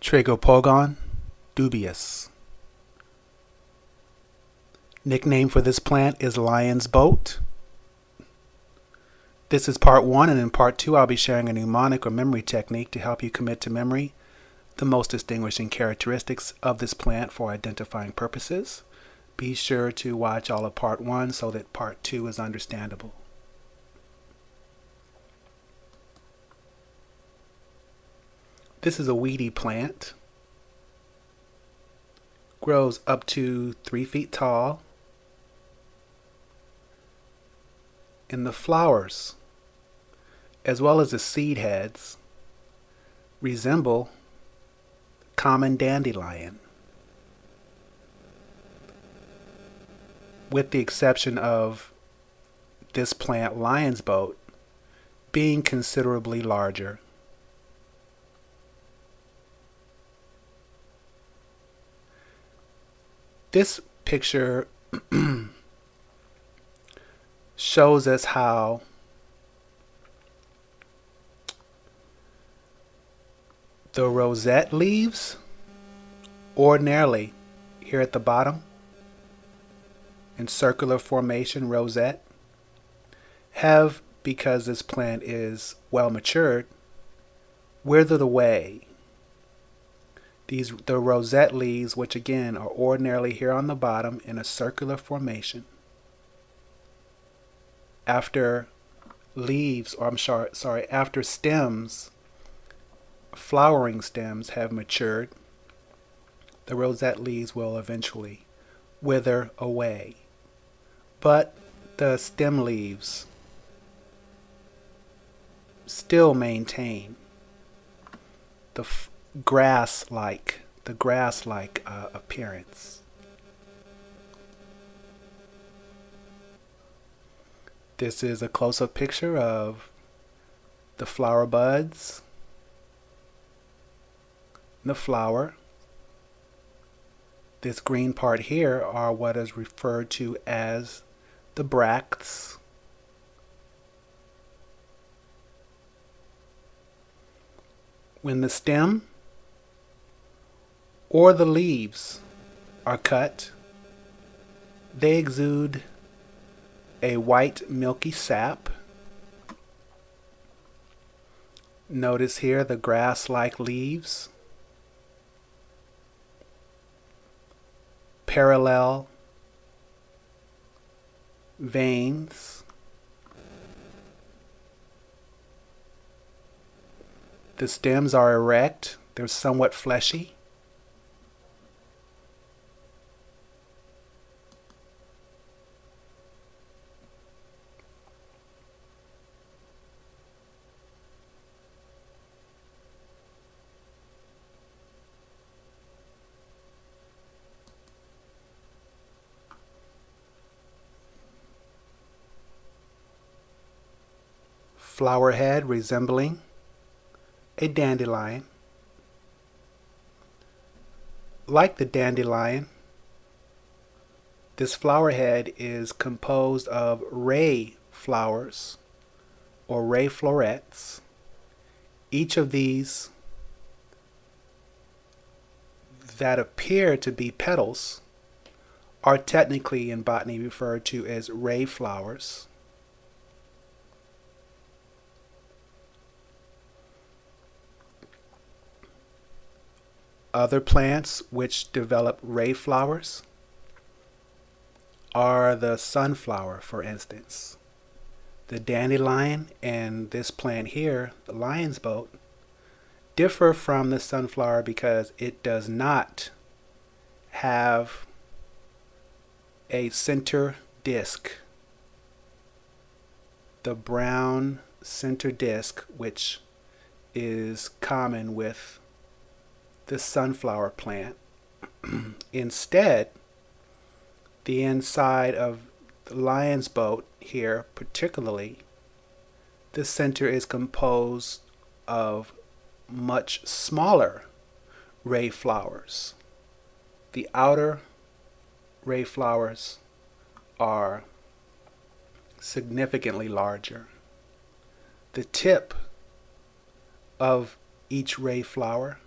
Tragopogon, dubius. Nickname for this plant is lion's boat. This is part 1, and in part 2 I'll be sharing a mnemonic or memory technique to help you commit to memory the most distinguishing characteristics of this plant for identifying purposes. Be sure to watch all of part 1 so that part 2 is understandable. This is a weedy plant. Grows up to 3 feet tall. And the flowers, as well as the seed heads, resemble common dandelion, with the exception of this plant, lion's boat, being considerably larger. This picture shows us how the rosette leaves, ordinarily here at the bottom in circular formation, rosette, have, because this plant is well matured, withered away. The rosette leaves, which again are ordinarily here on the bottom in a circular formation, after stems, flowering stems have matured, the rosette leaves will eventually wither away. But the stem leaves still maintain the grass-like appearance. This is a close-up picture of the flower buds, the flower. This green part here are what is referred to as the bracts. When the stem or the leaves are cut, they exude a white milky sap. Notice here the grass-like leaves, parallel veins. The stems are erect, they're somewhat fleshy. Flowerhead resembling a dandelion. Like the dandelion, this flowerhead is composed of ray flowers or ray florets. Each of these that appear to be petals are technically in botany referred to as ray flowers. Other plants which develop ray flowers are the sunflower, for instance. The dandelion and this plant here, the lion's boat, differ from the sunflower because it does not have a center disc. The brown center disc, which is common with the sunflower plant. Instead, the inside of the lion's boat here, particularly, the center is composed of much smaller ray flowers. The outer ray flowers are significantly larger. The tip of each ray flower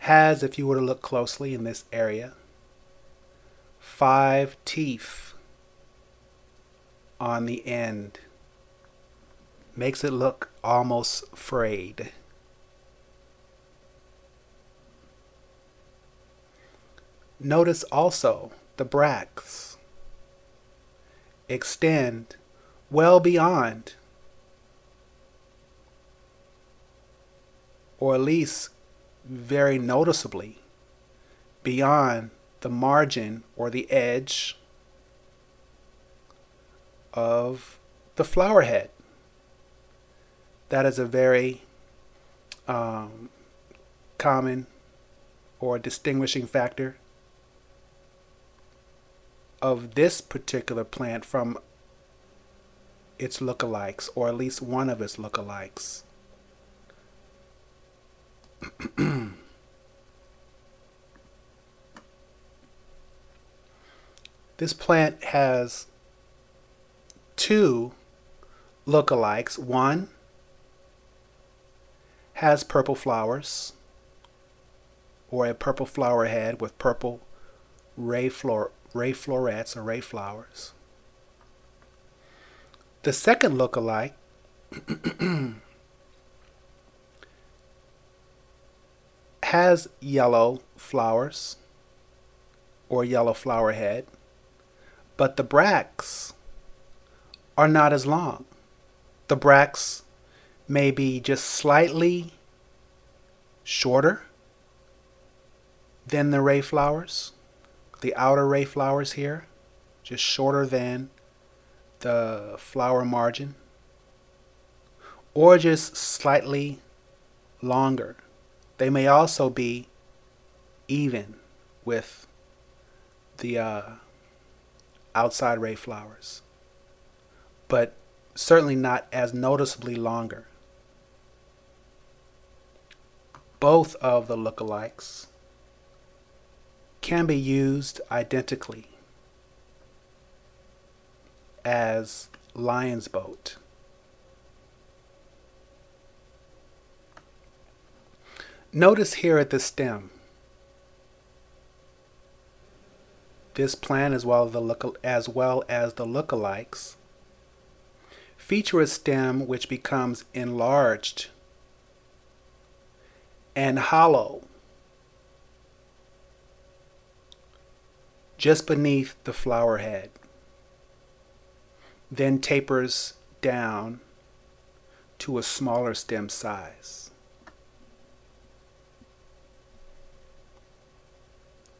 has, if you were to look closely in this area, 5 teeth on the end. Makes it look almost frayed. Notice also the bracts extend well beyond, or at least very noticeably beyond, the margin or the edge of the flower head. That is a very common or distinguishing factor of this particular plant from its lookalikes, or at least one of its lookalikes. This plant has 2 lookalikes. One has purple flowers, or a purple flower head with purple ray florets or ray flowers. The second lookalike has yellow flowers or yellow flower head, but the bracts are not as long. The bracts may be just slightly shorter than the ray flowers. The outer ray flowers here, just shorter than the flower margin, or just slightly longer. They may also be even with the outside ray flowers, but certainly not as noticeably longer. Both of the lookalikes can be used identically as lion's boat. Notice here at the stem, this plant as well as the lookalikes feature a stem which becomes enlarged and hollow just beneath the flower head, then tapers down to a smaller stem size.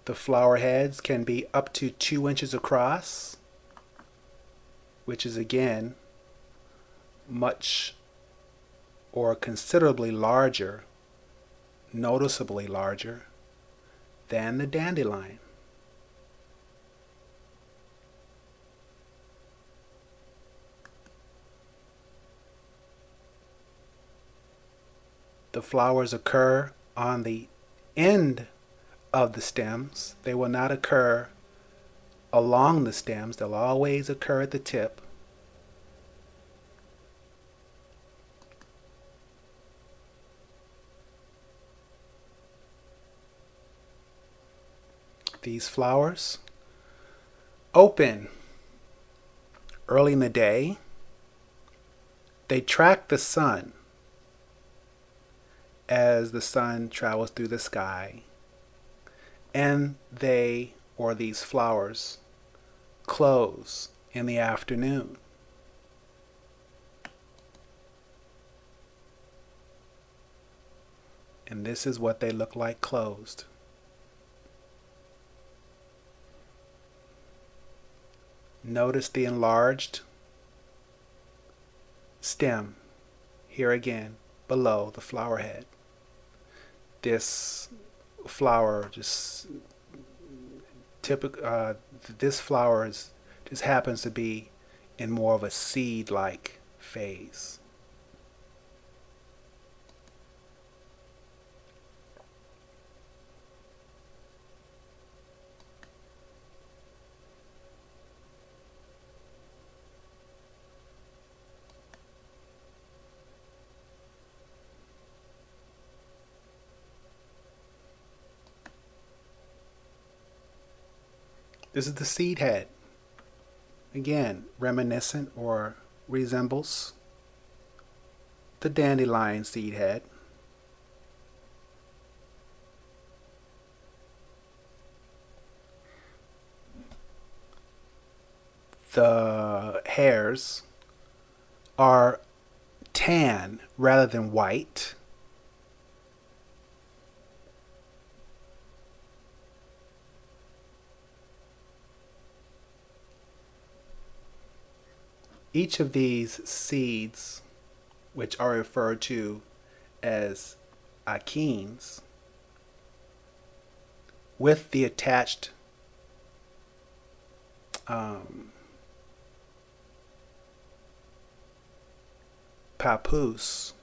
The flower heads can be up to 2 inches across, which is again much or considerably larger, noticeably larger than the dandelion. The flowers occur on the end of the stems. They will not occur along the stems. They'll always occur at the tip. These flowers open early in the day. They track the sun as the sun travels through the sky, and these flowers, close in the afternoon. And this is what they look like closed. Notice the enlarged stem here again below the flower head. This flower just this flower just happens to be in more of a seed-like phase. This is the seed head. Again, reminiscent or resembles the dandelion seed head. The hairs are tan rather than white. Each of these seeds, which are referred to as achenes, with the attached pappus,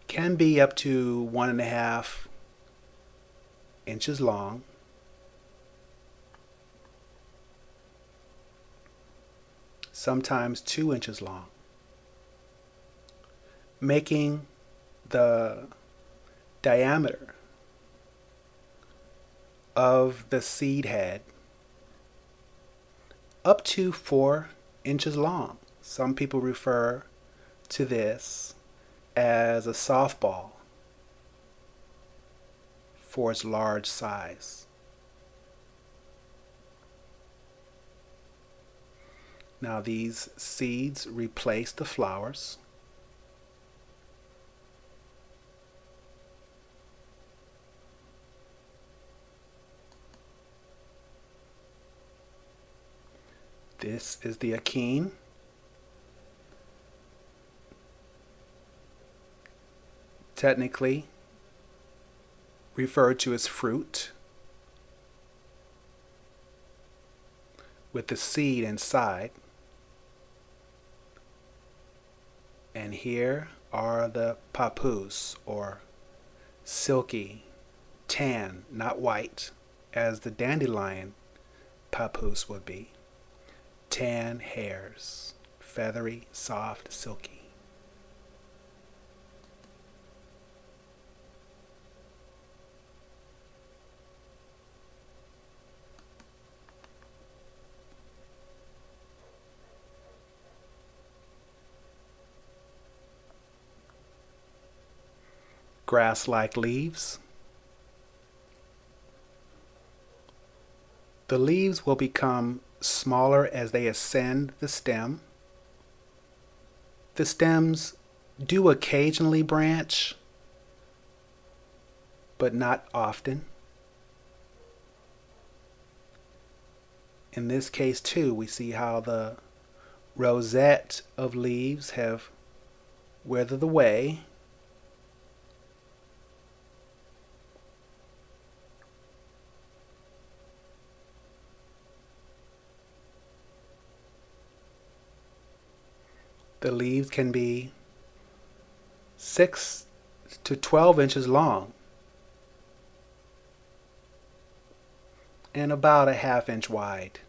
can be up to 1.5 inches long. Sometimes 2 inches long, making the diameter of the seed head up to 4 inches long. Some people refer to this as a softball for its large size. Now these seeds replace the flowers. This is the achene. Technically referred to as fruit, with the seed inside. And here are the pappus, or silky, tan, not white, as the dandelion pappus would be. Tan hairs, feathery, soft, silky. Grass-like leaves. The leaves will become smaller as they ascend the stem. The stems do occasionally branch, but not often. In this case too, we see how the rosette of leaves have withered away. The leaves can be 6 to 12 inches long and about a 1/2 inch wide.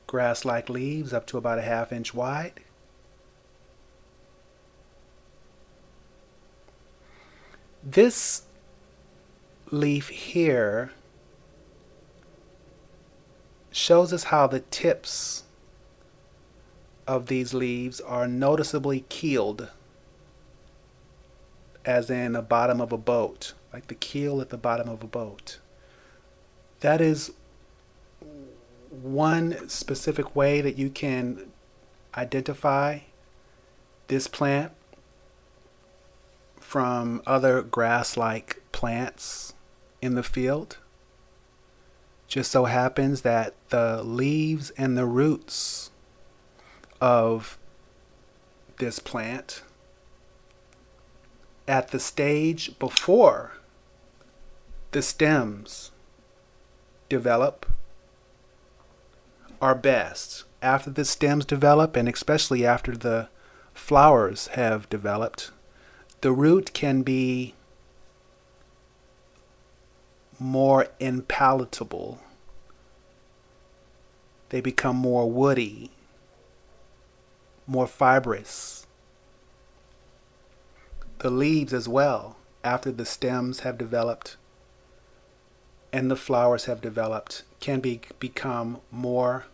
Grass-like leaves up to about a 1/2 inch wide. This leaf here shows us how the tips of these leaves are noticeably keeled, as in the bottom of a boat, like the keel at the bottom of a boat. That is one specific way that you can identify this plant from other grass-like plants in the field. Just so happens that the leaves and the roots of this plant, at the stage before the stems develop, are best. After the stems develop, and especially after the flowers have developed, the root can be more impalatable They become more woody, more fibrous. The leaves as well, after the stems have developed and the flowers have developed, can become more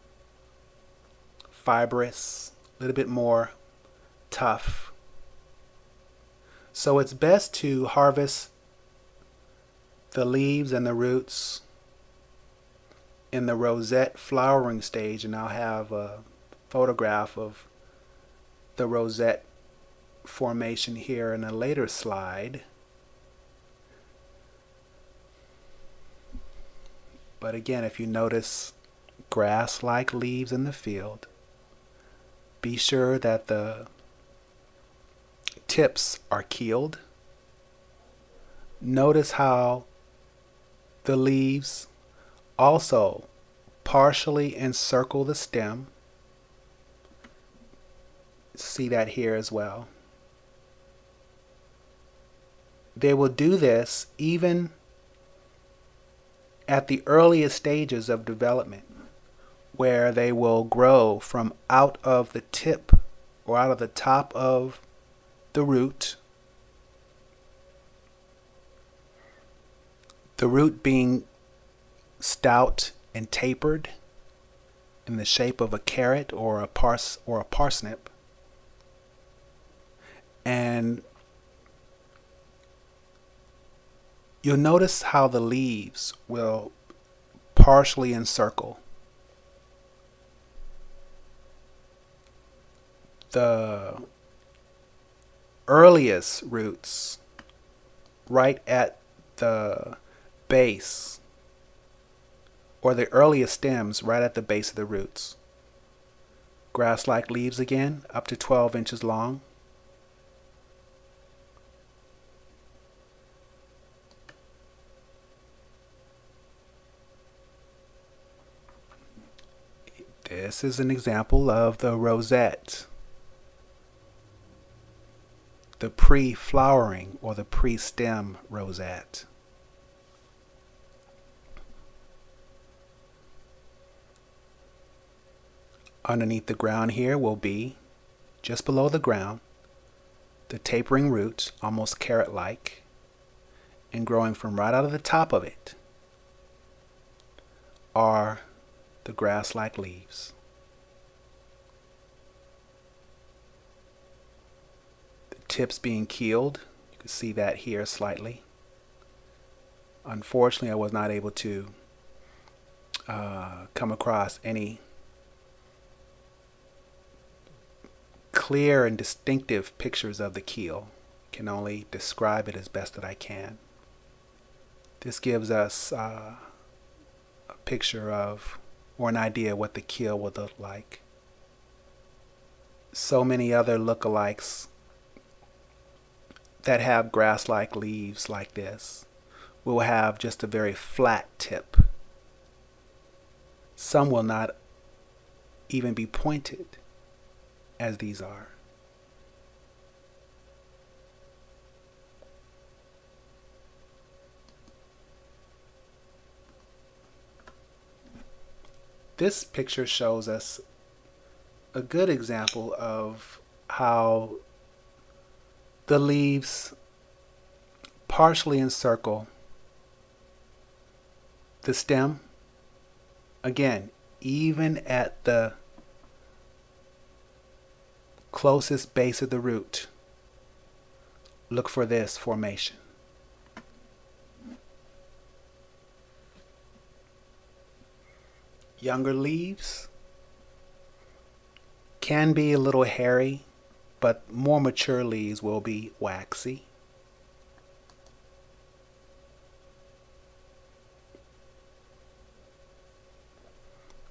fibrous, a little bit more tough. So it's best to harvest the leaves and the roots in the rosette flowering stage, and I'll have a photograph of the rosette formation here in a later slide. But again, if you notice grass-like leaves in the field, be sure that the tips are keeled. Notice how the leaves also partially encircle the stem. See that here as well. They will do this even at the earliest stages of development, where they will grow from out of the tip or out of the top of the root. The root being stout and tapered in the shape of a carrot or a parsnip. And you'll notice how the leaves will partially encircle. The earliest roots, right at the base, or the earliest stems right at the base of the roots. Grass-like leaves again, up to 12 inches long. This is an example of the rosette, the pre-flowering or the pre-stem rosette. Underneath the ground here will be, just below the ground, the tapering roots, almost carrot-like, and growing from right out of the top of it are the grass-like leaves. The tips being keeled, you can see that here slightly. Unfortunately, I was not able to come across any clear and distinctive pictures of the keel. Can only describe it as best that I can. This gives us a picture of, or an idea what the keel would look like. So many other lookalikes that have grass-like leaves like this will have just a very flat tip. Some will not even be pointed as these are. This picture shows us a good example of how the leaves partially encircle the stem. Again, even at the closest base of the root, look for this formation. Younger leaves can be a little hairy, but more mature leaves will be waxy.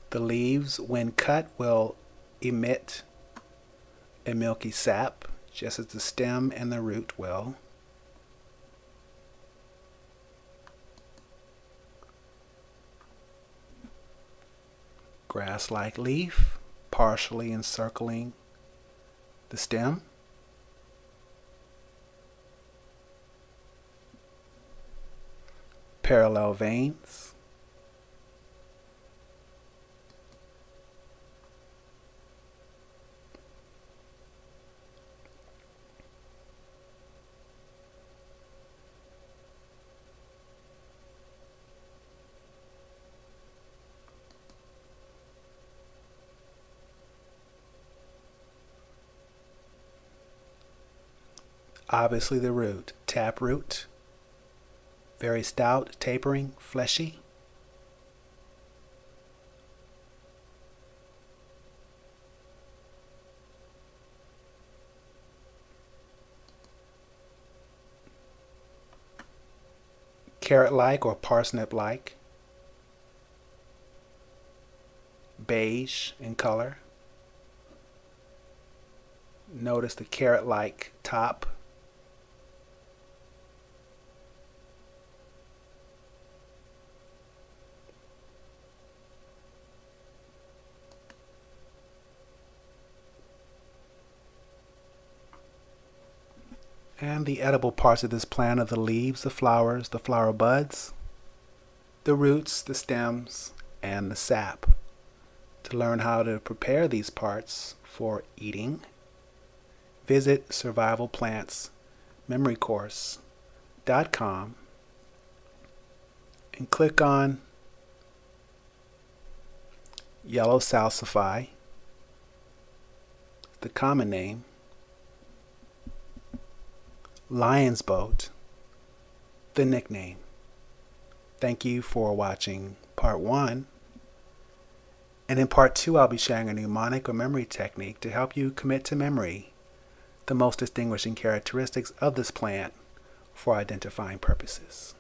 The leaves, when cut, will emit a milky sap, just as the stem and the root will. Grass-like leaf, partially encircling the stem. Parallel veins. Obviously the root. Taproot. Very stout, tapering, fleshy. Carrot-like or parsnip-like. Beige in color. Notice the carrot-like top. And the edible parts of this plant are the leaves, the flowers, the flower buds, the roots, the stems, and the sap. To learn how to prepare these parts for eating, visit survivalplantsmemorycourse.com and click on yellow salsify, the common name, lion's boat, the nickname. Thank you for watching part 1. And in part 2, I'll be sharing a mnemonic or memory technique to help you commit to memory the most distinguishing characteristics of this plant for identifying purposes.